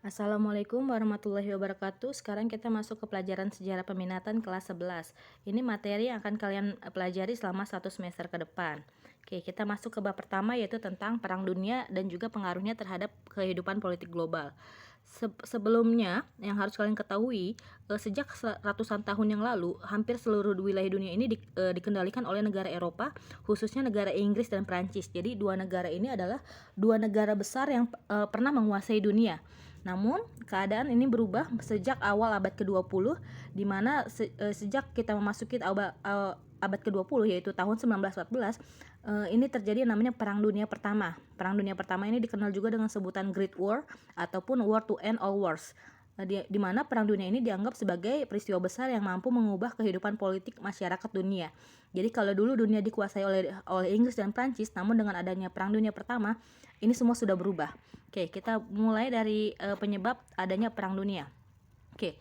Assalamualaikum warahmatullahi wabarakatuh. Sekarang kita masuk ke pelajaran sejarah peminatan kelas 11. Ini materi yang akan kalian pelajari selama 1 semester ke depan. Oke, kita masuk ke bab pertama, yaitu tentang Perang Dunia dan juga pengaruhnya terhadap kehidupan politik global. Sebelumnya, yang harus kalian ketahui, sejak ratusan tahun yang lalu, hampir seluruh wilayah dunia ini dikendalikan oleh negara Eropa, khususnya negara Inggris dan Prancis. Jadi dua negara ini adalah dua negara besar yang pernah menguasai dunia. Namun, keadaan ini berubah sejak awal abad ke-20, di mana sejak kita memasuki abad ke-20, yaitu tahun 1914, ini terjadi yang namanya Perang Dunia Pertama. Perang Dunia Pertama ini dikenal juga dengan sebutan Great War ataupun War to End All Wars. Di mana Perang Dunia ini dianggap sebagai peristiwa besar yang mampu mengubah kehidupan politik masyarakat dunia. Jadi kalau dulu dunia dikuasai oleh Inggris dan Prancis, namun dengan adanya Perang Dunia Pertama, ini semua sudah berubah. Oke, kita mulai dari penyebab adanya Perang Dunia. Oke,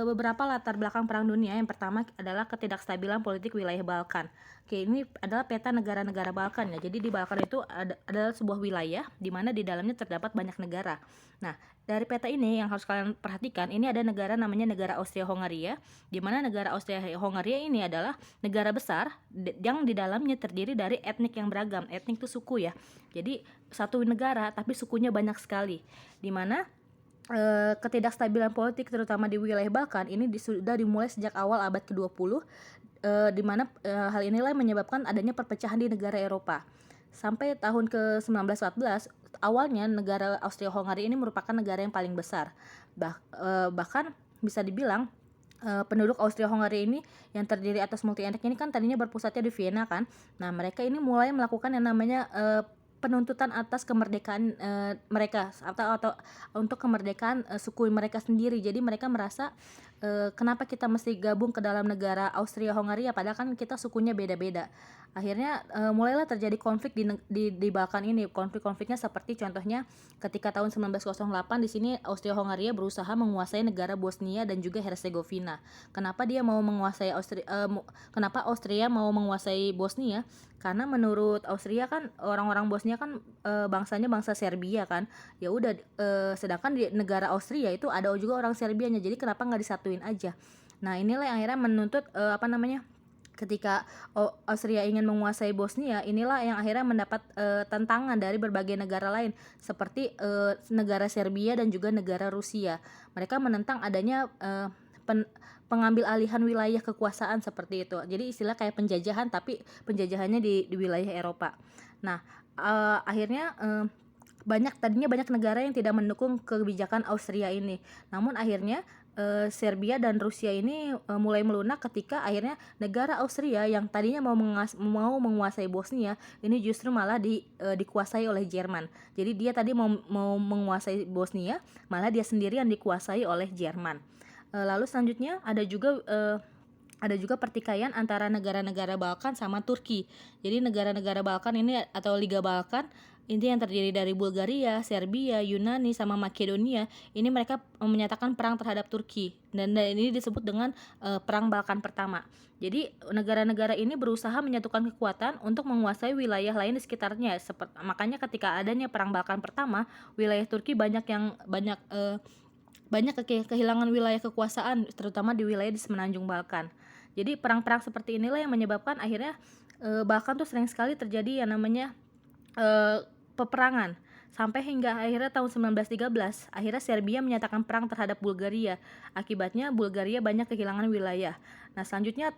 beberapa latar belakang Perang Dunia. Yang pertama adalah ketidakstabilan politik wilayah Balkan. Oke, ini adalah peta negara-negara Balkan ya. Jadi di Balkan itu adalah sebuah wilayah di mana di dalamnya terdapat banyak negara. Nah, dari peta ini yang harus kalian perhatikan, ini ada negara namanya negara Austria-Hongaria, di mana negara Austria-Hongaria ini adalah negara besar yang di dalamnya terdiri dari etnik yang beragam. Etnik itu suku ya. Jadi satu negara tapi sukunya banyak sekali. Di mana ketidakstabilan politik terutama di wilayah Balkan ini sudah dimulai sejak awal abad ke-20, di mana hal inilah yang menyebabkan adanya perpecahan di negara Eropa. Sampai tahun ke-1914, awalnya negara Austria-Hongaria ini merupakan negara yang paling besar. Bahkan bisa dibilang penduduk Austria-Hongaria ini yang terdiri atas multi etnik ini kan tadinya berpusatnya di Vienna kan. Nah, mereka ini mulai melakukan yang namanya penuntutan atas kemerdekaan mereka atau untuk kemerdekaan suku mereka sendiri. Jadi mereka merasa kenapa kita mesti gabung ke dalam negara Austria-Hongaria padahal kan kita sukunya beda-beda. Akhirnya mulailah terjadi konflik di Balkan ini. Konflik-konfliknya seperti contohnya ketika tahun 1908 di sini Austria-Hongaria berusaha menguasai negara Bosnia dan juga Herzegovina. Kenapa dia mau menguasai kenapa Austria mau menguasai Bosnia? Karena menurut Austria kan orang-orang Bosnia kan bangsanya bangsa Serbia kan. Ya udah, sedangkan di negara Austria itu ada juga orang Serbianya. Jadi kenapa nggak disatuin aja? Nah, inilah yang akhirnya menuntut ketika Austria ingin menguasai Bosnia, inilah yang akhirnya mendapat tantangan dari berbagai negara lain seperti negara Serbia dan juga negara Rusia. Mereka menentang adanya pengambil alihan wilayah kekuasaan seperti itu. Jadi istilah kayak penjajahan, tapi penjajahannya di wilayah Eropa. Nah, akhirnya tadinya banyak negara yang tidak mendukung kebijakan Austria ini. Namun akhirnya Serbia dan Rusia ini mulai melunak ketika akhirnya negara Austria yang tadinya mau menguasai Bosnia ini justru malah dikuasai oleh Jerman. Jadi dia tadi mau menguasai Bosnia, malah dia sendiri yang dikuasai oleh Jerman. Lalu selanjutnya ada juga pertikaian antara negara-negara Balkan sama Turki. Jadi negara-negara Balkan ini atau Liga Balkan ini yang terdiri dari Bulgaria, Serbia, Yunani sama Makedonia. Ini mereka menyatakan perang terhadap Turki dan ini disebut dengan Perang Balkan Pertama. Jadi negara-negara ini berusaha menyatukan kekuatan untuk menguasai wilayah lain di sekitarnya. Makanya ketika adanya Perang Balkan Pertama, wilayah Turki banyak kehilangan wilayah kekuasaan, terutama di wilayah di semenanjung Balkan. Jadi perang-perang seperti inilah yang menyebabkan akhirnya Balkan tuh sering sekali terjadi yang namanya peperangan. Sampai hingga akhirnya tahun 1913, akhirnya Serbia menyatakan perang terhadap Bulgaria. Akibatnya Bulgaria banyak kehilangan wilayah. Nah, selanjutnya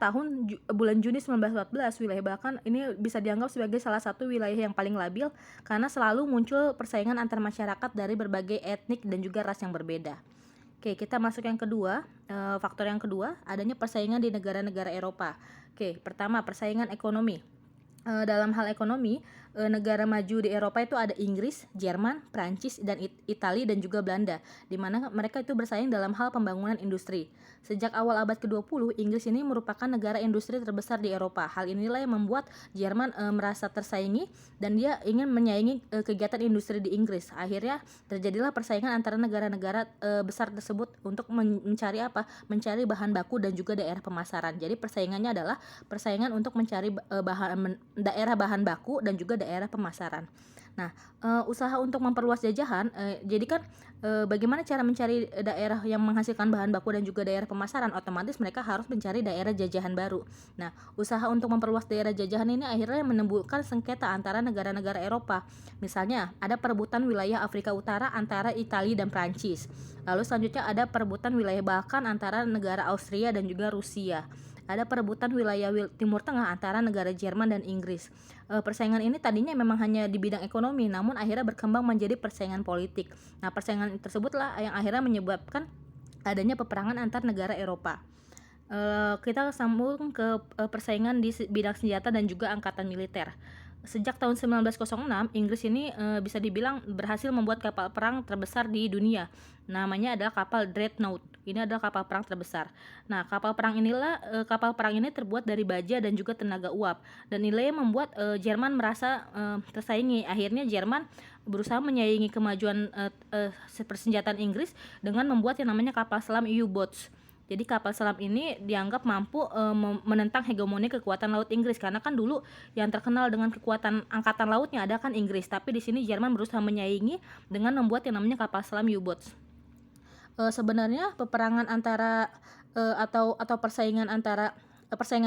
bulan Juni 1914, wilayah Balkan ini bisa dianggap sebagai salah satu wilayah yang paling labil karena selalu muncul persaingan antar masyarakat dari berbagai etnik dan juga ras yang berbeda. Oke, kita masuk yang kedua. Faktor yang kedua, adanya persaingan di negara-negara Eropa. Oke, pertama persaingan ekonomi. Dalam hal ekonomi, negara maju di Eropa itu ada Inggris, Jerman, Prancis, dan Italia dan juga Belanda, di mana mereka itu bersaing dalam hal pembangunan industri. Sejak awal abad ke-20, Inggris ini merupakan negara industri terbesar di Eropa. Hal inilah yang membuat Jerman merasa tersaingi dan dia ingin menyaingi kegiatan industri di Inggris. Akhirnya terjadilah persaingan antara negara-negara besar tersebut untuk mencari bahan baku dan juga daerah pemasaran. Jadi persaingannya adalah persaingan untuk mencari daerah bahan baku dan juga daerah pemasaran. Nah, usaha untuk memperluas jajahan, jadi kan, bagaimana cara mencari daerah yang menghasilkan bahan baku dan juga daerah pemasaran, otomatis mereka harus mencari daerah jajahan baru. Nah, usaha untuk memperluas daerah jajahan ini akhirnya menimbulkan sengketa antara negara-negara Eropa. Misalnya, ada perebutan wilayah Afrika Utara antara Italia dan Prancis. Lalu selanjutnya ada perebutan wilayah Balkan antara negara Austria dan juga Rusia. Ada perebutan wilayah Timur Tengah antara negara Jerman dan Inggris. Persaingan ini tadinya memang hanya di bidang ekonomi, namun akhirnya berkembang menjadi persaingan politik. Nah, persaingan tersebutlah yang akhirnya menyebabkan adanya peperangan antar negara Eropa. Kita sambung ke persaingan di bidang senjata dan juga angkatan militer. Sejak tahun 1906, Inggris ini bisa dibilang berhasil membuat kapal perang terbesar di dunia. Namanya adalah kapal Dreadnought. Ini adalah kapal perang terbesar. Nah, kapal perang ini terbuat dari baja dan juga tenaga uap. Dan nilainya membuat Jerman merasa tersaingi. Akhirnya Jerman berusaha menyaingi kemajuan persenjataan Inggris dengan membuat yang namanya kapal selam U-boats. Jadi kapal selam ini dianggap mampu menentang hegemoni kekuatan laut Inggris, karena kan dulu yang terkenal dengan kekuatan angkatan lautnya ada kan Inggris, tapi di sini Jerman berusaha menyaingi dengan membuat yang namanya kapal selam U-boats. Sebenarnya peperangan antara atau persaingan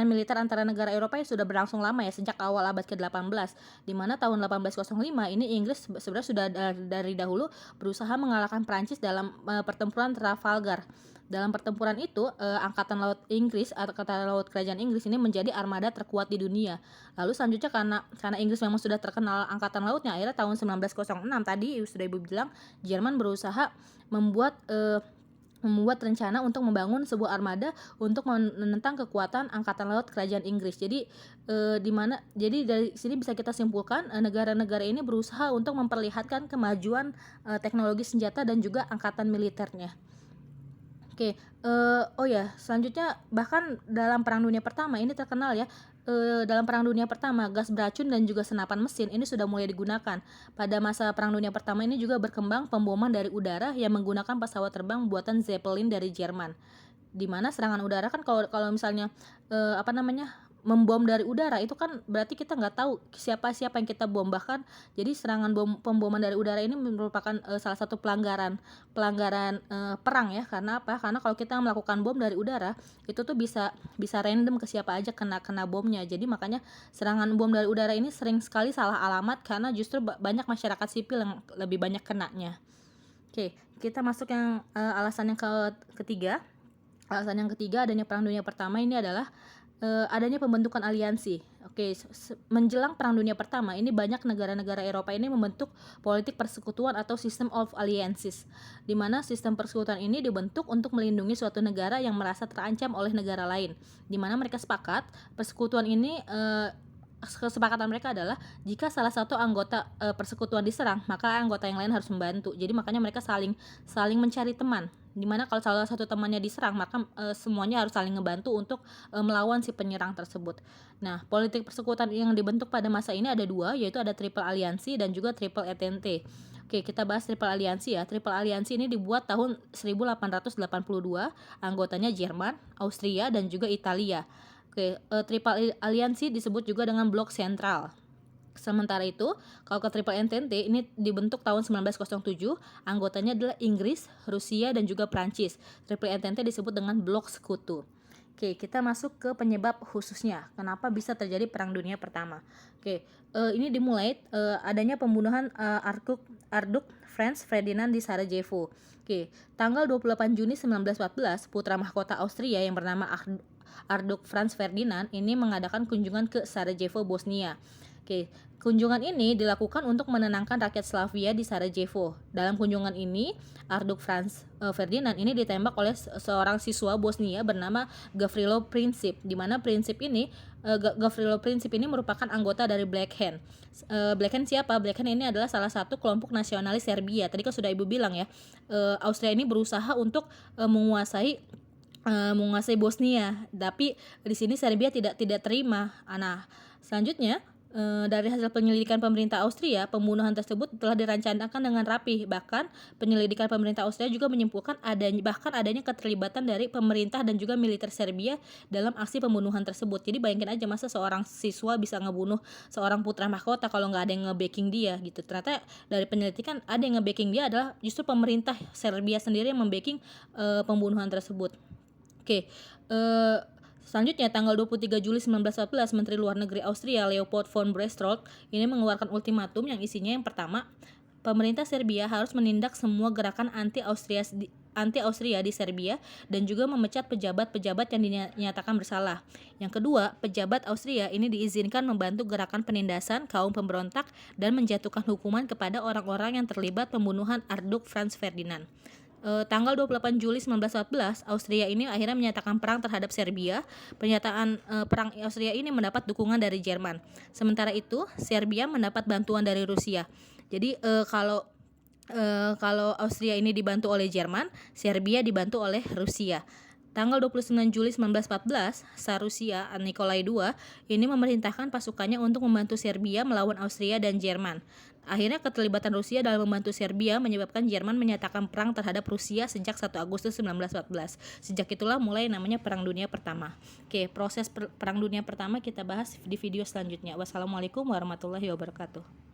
militer antara negara Eropa yang sudah berlangsung lama ya, sejak awal abad ke-18, di mana tahun 1805 ini Inggris sebenarnya sudah dari dahulu berusaha mengalahkan Prancis dalam pertempuran Trafalgar. Dalam pertempuran itu, angkatan laut Inggris atau angkatan laut kerajaan Inggris ini menjadi armada terkuat di dunia. Lalu selanjutnya karena Inggris memang sudah terkenal angkatan lautnya, akhirnya tahun 1906 tadi sudah Ibu bilang, Jerman berusaha membuat rencana untuk membangun sebuah armada untuk menentang kekuatan angkatan laut kerajaan Inggris. Jadi dari sini bisa kita simpulkan negara-negara ini berusaha untuk memperlihatkan kemajuan teknologi senjata dan juga angkatan militernya. Oke, selanjutnya bahkan dalam Perang Dunia Pertama ini terkenal ya, dalam Perang Dunia Pertama gas beracun dan juga senapan mesin ini sudah mulai digunakan. Pada masa Perang Dunia Pertama ini juga berkembang pemboman dari udara yang menggunakan pesawat terbang buatan Zeppelin dari Jerman. Di mana serangan udara kan kalau misalnya membom dari udara itu kan berarti kita nggak tahu siapa yang kita bom. Bahkan jadi serangan pemboman dari udara ini merupakan salah satu pelanggaran perang ya. Karena apa? Karena kalau kita melakukan bom dari udara itu tuh bisa random ke siapa aja kena bomnya. Jadi makanya serangan bom dari udara ini sering sekali salah alamat karena justru banyak masyarakat sipil yang lebih banyak kenanya. Oke, kita masuk yang alasan yang ketiga. Alasan yang ketiga adanya Perang Dunia Pertama ini adalah adanya pembentukan aliansi. Oke, menjelang Perang Dunia Pertama ini banyak negara-negara Eropa ini membentuk politik persekutuan atau system of alliances, di mana sistem persekutuan ini dibentuk untuk melindungi suatu negara yang merasa terancam oleh negara lain. Di mana mereka sepakat persekutuan ini kesepakatan mereka adalah jika salah satu anggota persekutuan diserang, maka anggota yang lain harus membantu. Jadi makanya mereka saling mencari teman. Dimana kalau salah satu temannya diserang, maka semuanya harus saling ngebantu untuk melawan si penyerang tersebut. Nah, politik persekutuan yang dibentuk pada masa ini ada dua, yaitu ada Triple Aliansi dan juga Triple Entente. Oke, kita bahas Triple Aliansi ya. Triple Aliansi ini dibuat tahun 1882, anggotanya Jerman, Austria, dan juga Italia. Oke, Triple Aliansi disebut juga dengan Blok Sentral. Sementara itu, kalau ke Triple Entente ini dibentuk tahun 1907, anggotanya adalah Inggris, Rusia, dan juga Prancis. Triple Entente disebut dengan Blok Sekutu. Oke, kita masuk ke penyebab khususnya. Kenapa bisa terjadi Perang Dunia Pertama? Oke, ini dimulai adanya pembunuhan Arduk Franz Ferdinand di Sarajevo. Oke, tanggal 28 Juni 1914, putra mahkota Austria yang bernama Arduk Franz Ferdinand ini mengadakan kunjungan ke Sarajevo, Bosnia. Oke, kunjungan ini dilakukan untuk menenangkan rakyat Slavia di Sarajevo. Dalam kunjungan ini, Arduk Franz Ferdinand ini ditembak oleh seorang siswa Bosnia bernama Gavrilo Princip, di mana Gavrilo Princip ini merupakan anggota dari Black Hand. Black Hand siapa? Black Hand ini adalah salah satu kelompok nasionalis Serbia. Tadi kan sudah Ibu bilang ya, Austria ini berusaha untuk menguasai Bosnia, tapi di sini Serbia tidak terima. Nah, selanjutnya Dari hasil penyelidikan pemerintah Austria, pembunuhan tersebut telah direncanakan dengan rapi. Bahkan, penyelidikan pemerintah Austria juga menyimpulkan adanya keterlibatan dari pemerintah dan juga militer Serbia dalam aksi pembunuhan tersebut. Jadi bayangin aja, masa seorang siswa bisa ngebunuh seorang putra mahkota kalau nggak ada yang nge-backing dia gitu. Ternyata dari penyelidikan ada yang nge-backing dia adalah justru pemerintah Serbia sendiri yang membacking pembunuhan tersebut. Oke, selanjutnya tanggal 23 Juli 1914, Menteri Luar Negeri Austria Leopold von Bredstroth ini mengeluarkan ultimatum yang isinya yang pertama, pemerintah Serbia harus menindak semua gerakan anti-Austria di Serbia dan juga memecat pejabat-pejabat yang dinyatakan bersalah. Yang kedua, pejabat Austria ini diizinkan membantu gerakan penindasan kaum pemberontak dan menjatuhkan hukuman kepada orang-orang yang terlibat pembunuhan Archduke Franz Ferdinand. Tanggal 28 Juli 1914, Austria ini akhirnya menyatakan perang terhadap Serbia. Pernyataan perang Austria ini mendapat dukungan dari Jerman. Sementara itu, Serbia mendapat bantuan dari Rusia. Jadi kalau Austria ini dibantu oleh Jerman, Serbia dibantu oleh Rusia. Tanggal 29 Juli 1914, Tsar Rusia Nikolai II ini memerintahkan pasukannya untuk membantu Serbia melawan Austria dan Jerman. Akhirnya keterlibatan Rusia dalam membantu Serbia menyebabkan Jerman menyatakan perang terhadap Rusia sejak 1 Agustus 1914. Sejak itulah mulai namanya Perang Dunia Pertama. Oke, proses Perang Dunia Pertama kita bahas di video selanjutnya. Wassalamualaikum warahmatullahi wabarakatuh.